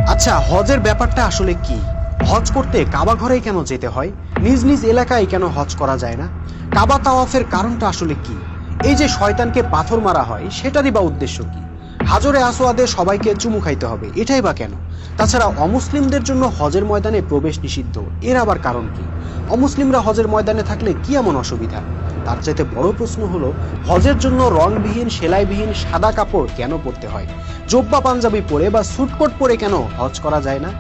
আচ্ছা, হজের ব্যাপারটা আসলে কি? হজ করতে কাবা ঘরে কেন যেতে হয়? নিজ নিজ এলাকায় কেন হজ করা যায় না? কাবা তাওয়াফের কারণটা আসলে কি? এই যে শয়তানকে পাথর মারা হয়, সেটারই বা উদ্দেশ্য কি? হাজরে আসওয়াদে সবাইকে চুমু খাইতে হবে, এটাই বা কেন? তাছাড়া অমুসলিমদের জন্য হজের ময়দানে প্রবেশ নিষিদ্ধ, এর আবার কারণ কি? অমুসলিমরা হজের ময়দানে থাকলে কি এমন অসুবিধা? তার চাইতে বড় প্রশ্ন হলো, হজের জন্য রংবিহীন সেলাইবিহীন সাদা কাপড় কেন পরতে হয়? জোব্বা পাঞ্জাবি পরে বা স্যুটকোট পরে কেন হজ করা যায় না?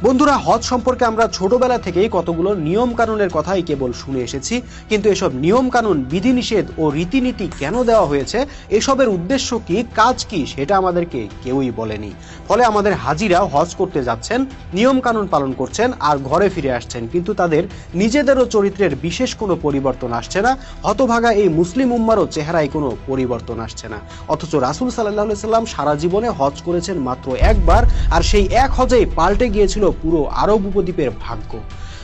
বন্ধুরা, হজ সম্পর্কে আমরা ছোটবেলা থেকেই কতগুলো নিয়ম কানুনের কথাই কেবল শুনে এসেছি, কিন্তু এসব নিয়ম কানুন, বিধিনিষেধ ও রীতিনীতি কেন দেওয়া হয়েছে, এসবের উদ্দেশ্য কি, কাজ কি, সেটা আমাদেরকে কেউই বলেনি। ফলে আমাদের হাজিরা হজ করতে যাচ্ছেন, নিয়ম কানুন পালন করছেন আর ঘরে ফিরে আসছেন, কিন্তু তাদের নিজেদেরও চরিত্রের বিশেষ কোনো পরিবর্তন আসছে না। হতভাগা এই মুসলিম উম্মারও চেহারায় কোনো পরিবর্তন আসছে না। অথচ রাসূল সাল্লাল্লাহু আলাইহি সাল্লাম সারা জীবনে হজ করেছেন মাত্র একবার, আর সেই এক হজেই পাল্টে গিয়েছিল পুরো আরব উপদ্বীপের ভাগ্য।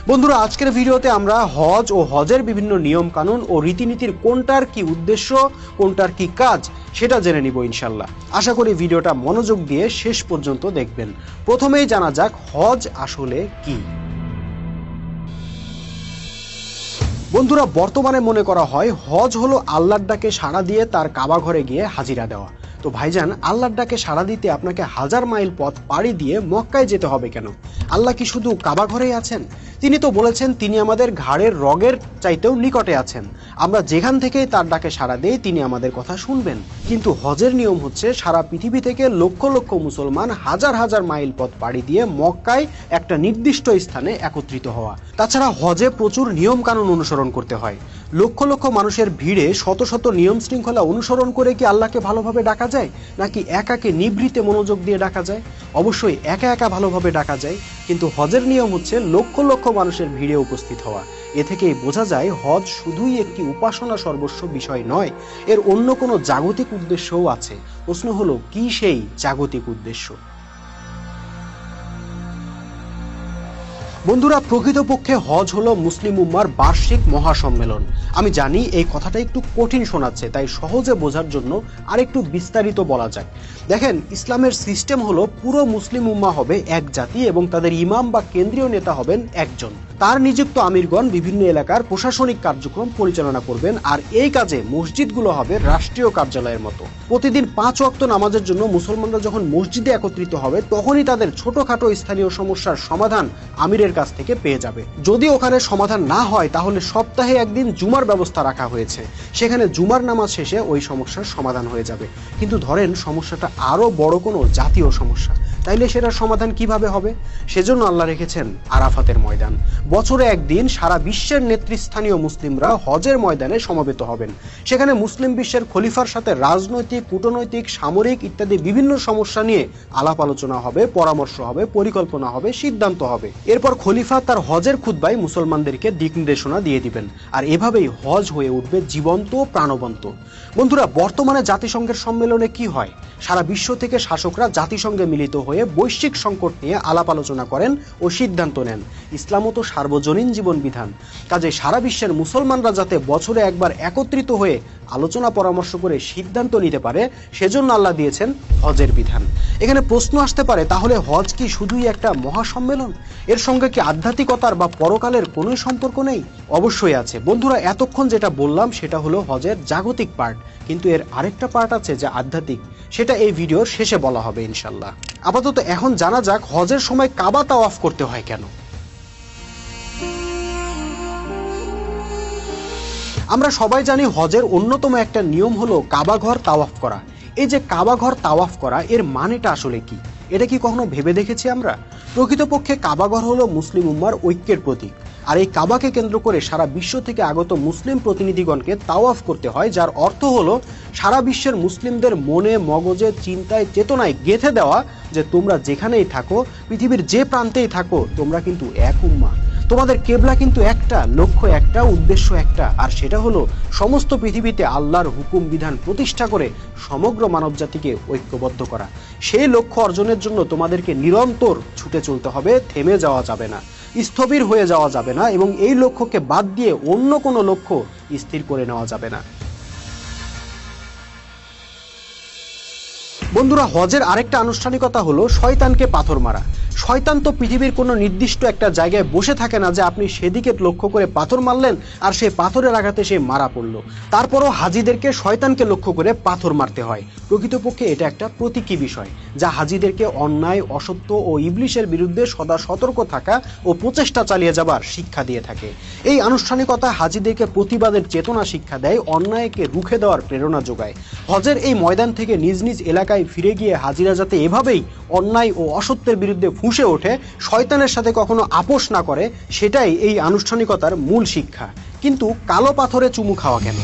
বন্ধুরা, আজকের ভিডিওতে আমরা হজ ও হজের বিভিন্ন নিয়ম কানুন ও রীতিনীতির কোনটার কি উদ্দেশ্য, কোনটার কি কাজ, সেটা জেনে নিব ইনশাল্লাহ। আশা করি ভিডিওটা মনোযোগ দিয়ে শেষ পর্যন্ত দেখবেন। প্রথমেই জানা যাক হজ আসলে কি। বন্ধুরা, বর্তমানে মনে করা হয় হজ হলো আল্লাহর ডাকে সাড়া দিয়ে তার কাবা ঘরে গিয়ে হাজিরা দেওয়া। তো ভাইজান, আল্লাহর ডাকে সাড়া দিতে আপনাকে 1000 মাইল পথ পাড়ি দিয়ে মক্কায় যেতে হবে কেন? আল্লাহ কি শুধু কাবা ঘরেই আছেন? তিনি তো বলেছেন তিনি আমাদের ঘাড়ের রগের চাইতেও নিকটে আছেন। আমরা যেখান থেকেই তার ডাকে সাড়া দেই তিনি আমাদের কথা শুনবেন। কিন্তু হজের নিয়ম হচ্ছে সারা পৃথিবী থেকে লক্ষ লক্ষ মুসলমান হাজার হাজার মাইল পথ পাড়ি দিয়ে মক্কায় একটা নির্দিষ্ট স্থানে একত্রিত হওয়া। তাছাড়া হজে প্রচুর নিয়ম কানুন অনুসরণ করতে হয়। লক্ষ লক্ষ মানুষের ভিড়ে শত শত নিয়ম শৃঙ্খলা অনুসরণ করে কি আল্লাহকে ভালোভাবে ডাকা যায়, নাকি একাকে নিভৃতে মনোযোগ দিয়ে ডাকা যায়? অবশ্যই একা একা ভালোভাবে ডাকা যায়, কিন্তু হজের নিয়ম হচ্ছে লক্ষ লক্ষ মানুষের ভিড়ে উপস্থিত হওয়া। এ থেকেই বোঝা যায় হজ শুধুই একটি উপাসনা সর্বস্ব বিষয় নয়, এর অন্য কোনো জাগতিক উদ্দেশ্যও আছে। প্রশ্ন হলো, কি সেই জাগতিক উদ্দেশ্য? বন্ধুরা, প্রকৃতপক্ষে হজ হলো মুসলিম উম্মার বার্ষিক মহাসম্মেলন। আমি জানি এই কথাটা একটু কঠিন শোনাচ্ছে, তাই সহজে বোঝার জন্য আরেকটু বিস্তারিত বলা যাক। দেখেন, ইসলামের সিস্টেম হলো পুরো মুসলিম উম্মা হবে এক জাতি এবং তাদের ইমাম বা কেন্দ্রীয় নেতা হবেন একজন। তার নিযুক্ত আমিরগণ বিভিন্ন এলাকার প্রশাসনিক কার্যক্রম পরিচালনা করবেন, আর এই কাজে মসজিদগুলো হবে রাষ্ট্রীয় কার্যালয়ের মতো। প্রতিদিন 5 ওয়াক্ত নামাজের জন্য মুসলমানরা যখন মসজিদে একত্রিত হবে, তখনই তাদের ছোটখাটো স্থানীয় সমস্যার সমাধান আমিরের কাছ থেকে পেয়ে যাবে। যদি ওখানে সমাধান না হয়, তাহলে সপ্তাহে একদিন জুমার ব্যবস্থা রাখা হয়েছে, সেখানে জুমার নামাজ শেষে ওই সমস্যার সমাধান হয়ে যাবে। কিন্তু ধরেন সমস্যাটা আরো বড় কোনো জাতীয় সমস্যা, তাইলে সেটার সমাধান কিভাবে হবে? সেজন্য আল্লাহ রেখেছেন আরাফাতের ময়দান। বছরে একদিন সারা বিশ্বের নেতৃস্থানীয় মুসলিমরা হজের ময়দানে সমবেত হবেন। সেখানে মুসলিম বিশ্বের খলিফার সাথে রাজনৈতিক, কূটনৈতিক, সামরিক ইত্যাদি বিভিন্ন সমস্যা নিয়ে আলাপ আলোচনা হবে, পরামর্শ হবে, পরিকল্পনা হবে, সিদ্ধান্ত হবে। এরপর খলিফা তার হজের খুতবায় মুসলমানদেরকে দিক নির্দেশনা দিয়ে দিবেন, আর এভাবেই হজ হয়ে উঠবে জীবন্ত, প্রাণবন্ত। বন্ধুরা, বর্তমানে জাতিসংঘের সম্মেলনে কি হয়? সারা বিশ্ব থেকে শাসকরা জাতিসংঘে মিলিত হয়ে বৈশ্বিক সংকট নিয়ে আলাপ আলোচনা করেন ও সিদ্ধান্ত নেন। ইসলামও তো সার্বজনীন জীবন বিধান। কাজে সারা বিশ্বের মুসলমানরা যাতে বছরে একবার একত্রিত হয়ে আলোচনা পরামর্শ করে সিদ্ধান্ত নিতে পারে, সেজন্য আল্লাহ দিয়েছেন হজের বিধান। এখানে প্রশ্ন আসতে পারে, তাহলে হজ কি শুধুই একটা মহাসম্মেলন? এর সঙ্গে কি আধ্যাত্মিকতার বা পরকালের কোনো সম্পর্ক নেই? অবশ্যই আছে। বন্ধুরা, এতক্ষণ যেটা বললাম সেটা হলো হজের জাগতিক পার্ট, কিন্তু এর আরেকটা পার্ট আছে যা আধ্যাত্মিক, সেটা এই ভিডিওর শেষে বলা হবে ইনশাল্লাহ। আপাতত এখন জানা যাক হজের সময় কাবা তাওয়াফ করতে হয় কেন। আমরা সবাই জানি হজের অন্যতম একটা নিয়ম হলো কাবা ঘর তাওয়াফ করা। এই যে কাবা ঘর তাওয়াফ করা, এর মানেটা আসলে কি? এটা কি কখনো ভেবে দেখেছি আমরা? প্রকৃতপক্ষে কাবা ঘর হলো মুসলিম উম্মার ঐক্যের প্রতীক, আর এই কাবাকে কেন্দ্র করে সারা বিশ্ব থেকে আগত মুসলিম প্রতিনিধিগণকে তাওয়াফ করতে হয়, যার অর্থ হলো সারা বিশ্বের মুসলিমদের মনে, মগজে, চিন্তায়, চেতনায় গেঁথে দেওয়া যে তোমরা যেখানেই থাকো, পৃথিবীর যে প্রান্তেই থাকো, তোমরা কিন্তু এক উম্মা। তোমাদের কেবলা কিন্তু একটা, লক্ষ্য একটা, উদ্দেশ্য একটা, আর সেটা হলো সমস্ত পৃথিবীতে আল্লাহর হুকুম বিধান প্রতিষ্ঠা করে সমগ্র মানবজাতিকে ঐক্যবদ্ধ করা। সেই লক্ষ্য অর্জনের জন্য তোমাদেরকে নিরন্তর ছুটে চলতে হবে, থেমে যাওয়া যাবে না, স্থবির হয়ে যাওয়া যাবে না, এবং এই লক্ষ্যকে বাদ দিয়ে অন্য কোনো লক্ষ্য স্থির করে নেওয়া যাবে না। বন্ধুরা, হজের আরেকটা আনুষ্ঠানিকতা হলো শয়তানকে পাথর মারা। শয়তান তো পৃথিবীর কোনো নির্দিষ্ট একটা জায়গায় বসে থাকে না যে আপনি সেদিকে লক্ষ্য করে পাথর মারলেন আর সেই পাথরের আঘাতে সে মারা পড়ল। তারপরও হাজিদেরকে শয়তানকে লক্ষ্য করে পাথর মারতে হয়। প্রকৃতপক্ষে এটা একটা প্রতীকী বিষয় যা হাজিদেরকে অন্যায়, অসত্য ও ইবলিশের বিরুদ্ধে সদা সতর্ক থাকা ও প্রচেষ্টা চালিয়ে যাবার শিক্ষা দিয়ে থাকে। এই আনুষ্ঠানিকতা হাজিদেরকে প্রতিবাদের চেতনা শিক্ষা দেয়, অন্যায়কে রুখে দেওয়ার প্রেরণা যোগায়। হজের এই ময়দান থেকে নিজ নিজ এলাকায় ফিরে গিয়ে হাজিরা যাতে এভাবেই অন্যায় ও অসত্যের বিরুদ্ধে ফুঁসে ওঠে, শয়তানের সাথে কখনো আপোষ না করে, সেটাই এই আনুষ্ঠানিকতার মূল শিক্ষা। কিন্তু কালো পাথরে চুমু খাওয়া কেন?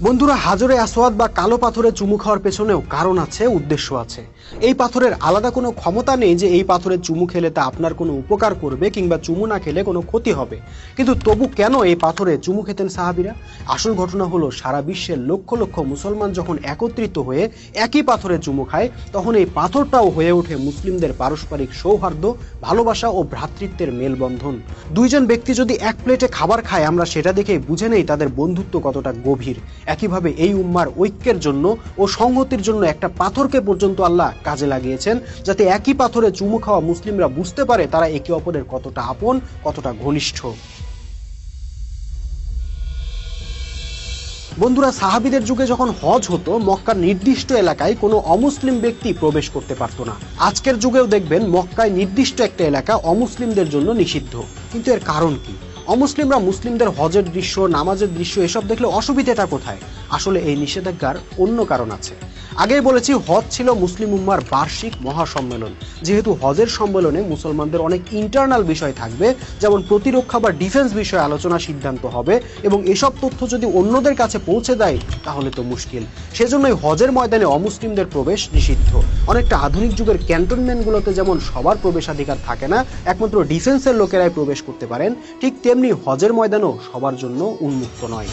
বন্ধুরা, হাজরে আসওয়াদ বা কালো পাথরে চুমু খাওয়ার পেছনেও কারণ আছে, উদ্দেশ্য আছে। এই পাথরের আলাদা কোনো ক্ষমতা নেই যে এই পাথরের চুমু খেলে তা আপনার কোনো উপকার করবে কিংবা চুমু না খেলে কোনো ক্ষতি হবে। কিন্তু তবু কেন এই পাথরে চুমু খেতেন সাহাবীরা? আসল ঘটনা হলো, সারা বিশ্বের লক্ষ লক্ষ মুসলমান যখন একত্রিত হয়ে একই পাথরে চুমু খায়, তখন এই পাথরটাও হয়ে ওঠে মুসলিমদের পারস্পরিক সৌহার্দ্য, ভালোবাসা ও ভ্রাতৃত্বের মেলবন্ধন। দুইজন ব্যক্তি যদি এক প্লেটে খাবার খায়, আমরা সেটা দেখে বুঝে নেই তাদের বন্ধুত্ব কতটা গভীর। একইভাবে এই উম্মার ঐক্যের জন্য ও সংহতির জন্য একটা পাথরকে পর্যন্ত আল্লাহ কাজে লাগিয়েছেন, যাতে একই পাথরে চুমু খাওয়া মুসলিমরা বুঝতে পারে তারা একে অপরের কতটা আপন, কতটা ঘনিষ্ঠ। বন্ধুরা, সাহাবীদের যুগে যখন হজ হতো, মক্কার নির্দিষ্ট এলাকায় কোনো অমুসলিম ব্যক্তি প্রবেশ করতে পারতো না। আজকের যুগেও দেখবেন মক্কায় নির্দিষ্ট একটা এলাকা অমুসলিমদের জন্য নিষিদ্ধ। কিন্তু এর কারণ কি? অমুসলিমরা মুসলিমদের হজের দৃশ্য, নামাজের দৃশ্য এসব দেখলে অসুবিধাটা কোথায়? আসলে এই নিষেধাজ্ঞার অন্য কারণ আছে। আগেই বলেছি, হজ ছিল মুসলিম উম্মার বার্ষিক মহাসম্মেলন। যেহেতু হজের সম্মেলনে মুসলমানদের অনেক ইন্টারনাল বিষয় থাকবে, যেমন প্রতিরক্ষা বা ডিফেন্স বিষয়ে আলোচনা, সিদ্ধান্ত হবে, এবং এসব তথ্য যদি অন্যদের কাছে পৌঁছে দেয় তাহলে তো মুশকিল। সেজন্যই হজের ময়দানে অমুসলিমদের প্রবেশ নিষিদ্ধ। অনেকটা আধুনিক যুগের ক্যান্টনমেন্টগুলোতে যেমন সবার প্রবেশাধিকার থাকে না, একমাত্র ডিফেন্সের লোকেরাই প্রবেশ করতে পারেন, ঠিক তেমনি হজের ময়দানও সবার জন্য উন্মুক্ত নয়।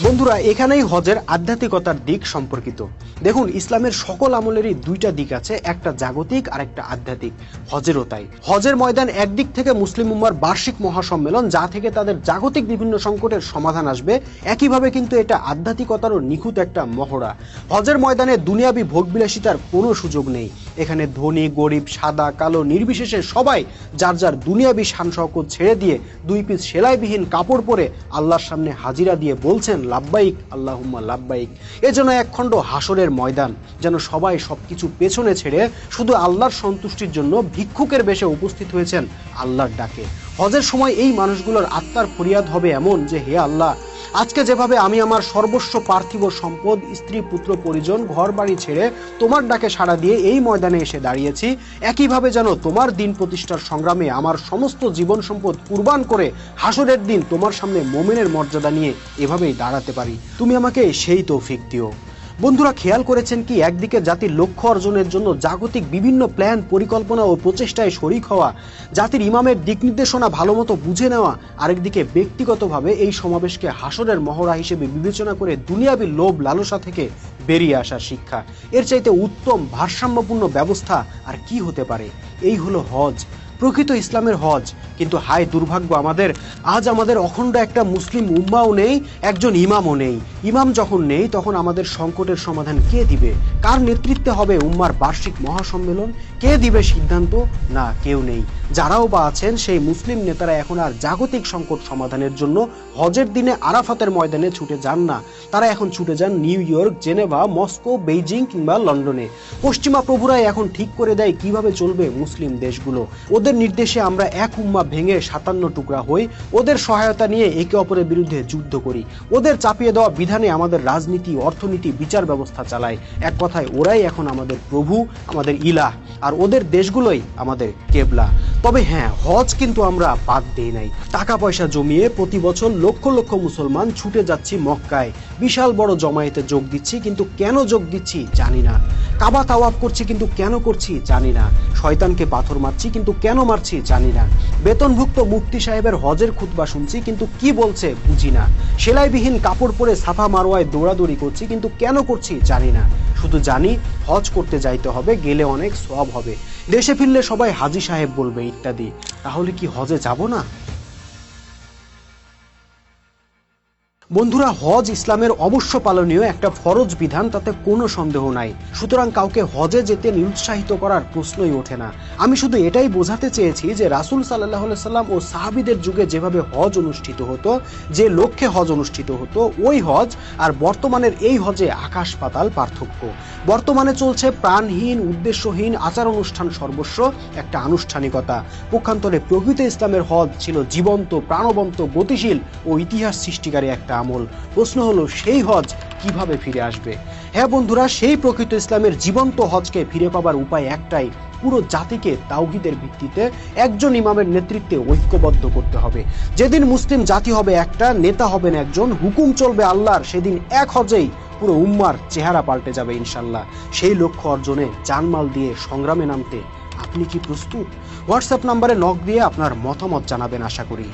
বন্ধুরা, এখানেই হজের আধ্যাত্মিকতার দিক সম্পর্কিত। দেখুন, ইসলামের সকল আমলেরই দুইটা দিক আছে, একটা জাগতিক আর একটা আধ্যাত্মিক। হজেরও তাই। হজের ময়দান একদিক থেকে মুসলিম উম্মার বার্ষিক মহাসম্মেলন, যা থেকে তাদের জাগতিক বিভিন্ন সংকটের সমাধান আসবে, একইভাবে কিন্তু এটা আধ্যাত্মিকতারও নিখুঁত একটা মহড়া। হজের ময়দানে দুনিয়াবি ভোগবিলাসিতার কোনো সুযোগ নেই। এখানে ধনী, গরিব, সাদা, কালো নির্বিশেষে সবাই যার যার দুনিয়াবি শান শওকত ছেড়ে দিয়ে 2 পিস সেলাইবিহীন কাপড় পরে আল্লাহর সামনে হাজিরা দিয়ে বলছেন, লাব্বাইক আল্লাহুম্মা লাব্বাইক। এ যেন একখণ্ড হাসরের ময়দান, যেন সবাই সবকিছু পেছনে ছেড়ে শুধু আল্লাহর সন্তুষ্টির জন্য ভিক্ষুকের বেশে উপস্থিত হয়েছেন আল্লাহর ডাকে। হজের সময় এই মানুষগুলোর আত্মার ফরিয়াদ হবে এমন যে, হে আল্লাহ, আজকে যেভাবে আমি আমার সর্বস্ব পার্থিব সম্পদ, স্ত্রী, পুত্র, পরিজন, ঘর বাড়ি ছেড়ে তোমার ডাকে সাড়া দিয়ে এই ময়দানে এসে দাঁড়িয়েছি, একইভাবে যেন তোমার দিন প্রতিষ্ঠার সংগ্রামে আমার সমস্ত জীবন সম্পদ কুরবান করে হাসরের দিন তোমার সামনে মুমিনের মর্যাদা নিয়ে এভাবেই দাঁড়াতে পারি। তুমি আমাকে সেই তৌফিক দিও। বন্ধুরা, খেয়াল করেছেন কি, একদিকে জাতির লক্ষ্য অর্জনের জন্য জাগতিক বিভিন্ন প্ল্যান, পরিকল্পনা ও প্রচেষ্টায় শরিক হওয়া, জাতির ইমামের দিক নির্দেশনা ভালোমতো বুঝে নেওয়া, আরেকদিকে ব্যক্তিগতভাবে এই সমাবেশকে হাসরের মহড়া হিসেবে বিবেচনা করে দুনিয়াবি লোভ লালসা থেকে বেরিয়ে আসার শিক্ষা। এর চাইতে উত্তম ভারসাম্যপূর্ণ ব্যবস্থা আর কি হতে পারে? এই হলো হজ, প্রকৃত ইসলামের হজ। কিন্তু হায় দুর্ভাগ্য আমাদের, আজ আমাদের অখণ্ড একটা মুসলিম উম্মাও নেই, একজন ইমামও নেই। ইমাম যখন নেই, তখন আমাদের সংকটের সমাধান কে দিবে? কার নেতৃত্বে হবে উম্মার বার্ষিক মহাসম্মেলন? কে দিবে সিদ্ধান্ত? না, কেউ নেই। যারাও বা আছেন, সেই মুসলিম নেতারা এখন আর জাগতিক সংকট সমাধানের জন্য হজের দিনে আরাফাতের ময়দানে ছুটে যান না। তারা এখন ছুটে যান new York, Geneva, Moscow, Beijing কিংবা লন্ডনে। পশ্চিমা প্রভুরাই এখন ঠিক করে দেয় কিভাবে চলবে মুসলিম দেশগুলো। ওদের নির্দেশে আমরা এক উম্মা ভেঙে 57 টুকরা হই, ওদের সহায়তা নিয়ে একে অপরের বিরুদ্ধে যুদ্ধ করি, ওদের চাপিয়ে দেওয়া বিধানে আমাদের রাজনীতি, অর্থনীতি, বিচার ব্যবস্থা চালায়। এক কথায় ওরাই এখন আমাদের প্রভু, আমাদের ইলাহ, আর ওদের দেশগুলোই আমাদের কেবলা। তবে হ্যাঁ, হজ কিন্তু আমরা বাদ দেই নাই। টাকা পয়সা জমিয়ে প্রতি বছর লক্ষ লক্ষ মুসলমান ছুটে যাচ্ছি মক্কায়, বিশাল বড় জমায়েতে যোগ দিচ্ছি, কিন্তু কেন যোগ দিচ্ছি জানি না। কাবা তাওয়াফ করছি, কিন্তু কেন করছি জানি না। শয়তানকে পাথর মারছি, কিন্তু কেন মারছি জানি না। বেতনভুক্ত মুফতি সাহেবের হজের খুতবা শুনছি, কিন্তু কি বলছে বুঝি না। সেলাইবিহীন কাপড় পরে সাফা মারওয়ায় দৌড়াদৌড়ি করছি, কিন্তু কেন করছি জানি না। শুধু জানি হজ করতে যাইতে হবে, গেলে অনেক সওয়াব হবে, দেশে ফিরলে সবাই হাজী সাহেব বলবে ইত্যাদি। তাহলে কি হজে যাব না? বন্ধুরা, হজ ইসলামের অবশ্য পালনীয় একটা ফরজ বিধান, তাতে কোনো সন্দেহ নাই। সুতরাং কাউকে হজে যেতে নিরুৎসাহিত করার প্রশ্নই ওঠে না। আমি শুধু এটাই বোঝাতে চেয়েছি যে রাসূল সাল্লাল্লাহু আলাইহি সাল্লাম ও সাহাবীদের যুগে যেভাবে হজ অনুষ্ঠিত হতো, যে লক্ষ্যে হজ অনুষ্ঠিত হতো, ওই হজ আর বর্তমানের এই হজে আকাশ পাতাল পার্থক্য। বর্তমানে চলছে প্রাণহীন, উদ্দেশ্যহীন আচার অনুষ্ঠান সর্বস্ব একটা আনুষ্ঠানিকতা। পক্ষান্তরে প্রকৃত ইসলামের হজ ছিল জীবন্ত, প্রাণবন্ত, গতিশীল ও ইতিহাস সৃষ্টিকারী একটা আমল। প্রশ্ন হলো, সেই হজ কিভাবে ফিরে আসবে? হ্যাঁ বন্ধুরা, সেই প্রকৃত ইসলামের জীবন্ত হজকে ফিরে পাবার উপায় একটাই, পুরো জাতিকে তাওহীদের ভিত্তিতে একজন ইমামের নেতৃত্বে ঐক্যবদ্ধ করতে হবে। যেদিন মুসলিম জাতি হবে একটা, নেতা হবেন একজন, হুকুম চলবে আল্লাহর, সেদিন এক হজেই পুরো উম্মার চেহারা পাল্টে যাবে ইনশাল্লাহ। সেই লক্ষ্য অর্জনে জানমাল দিয়ে সংগ্রামে নামতে আপনি কি প্রস্তুত? হোয়াটসঅ্যাপ নাম্বারে নক দিয়ে আপনার মতামত জানাবেন আশা করি।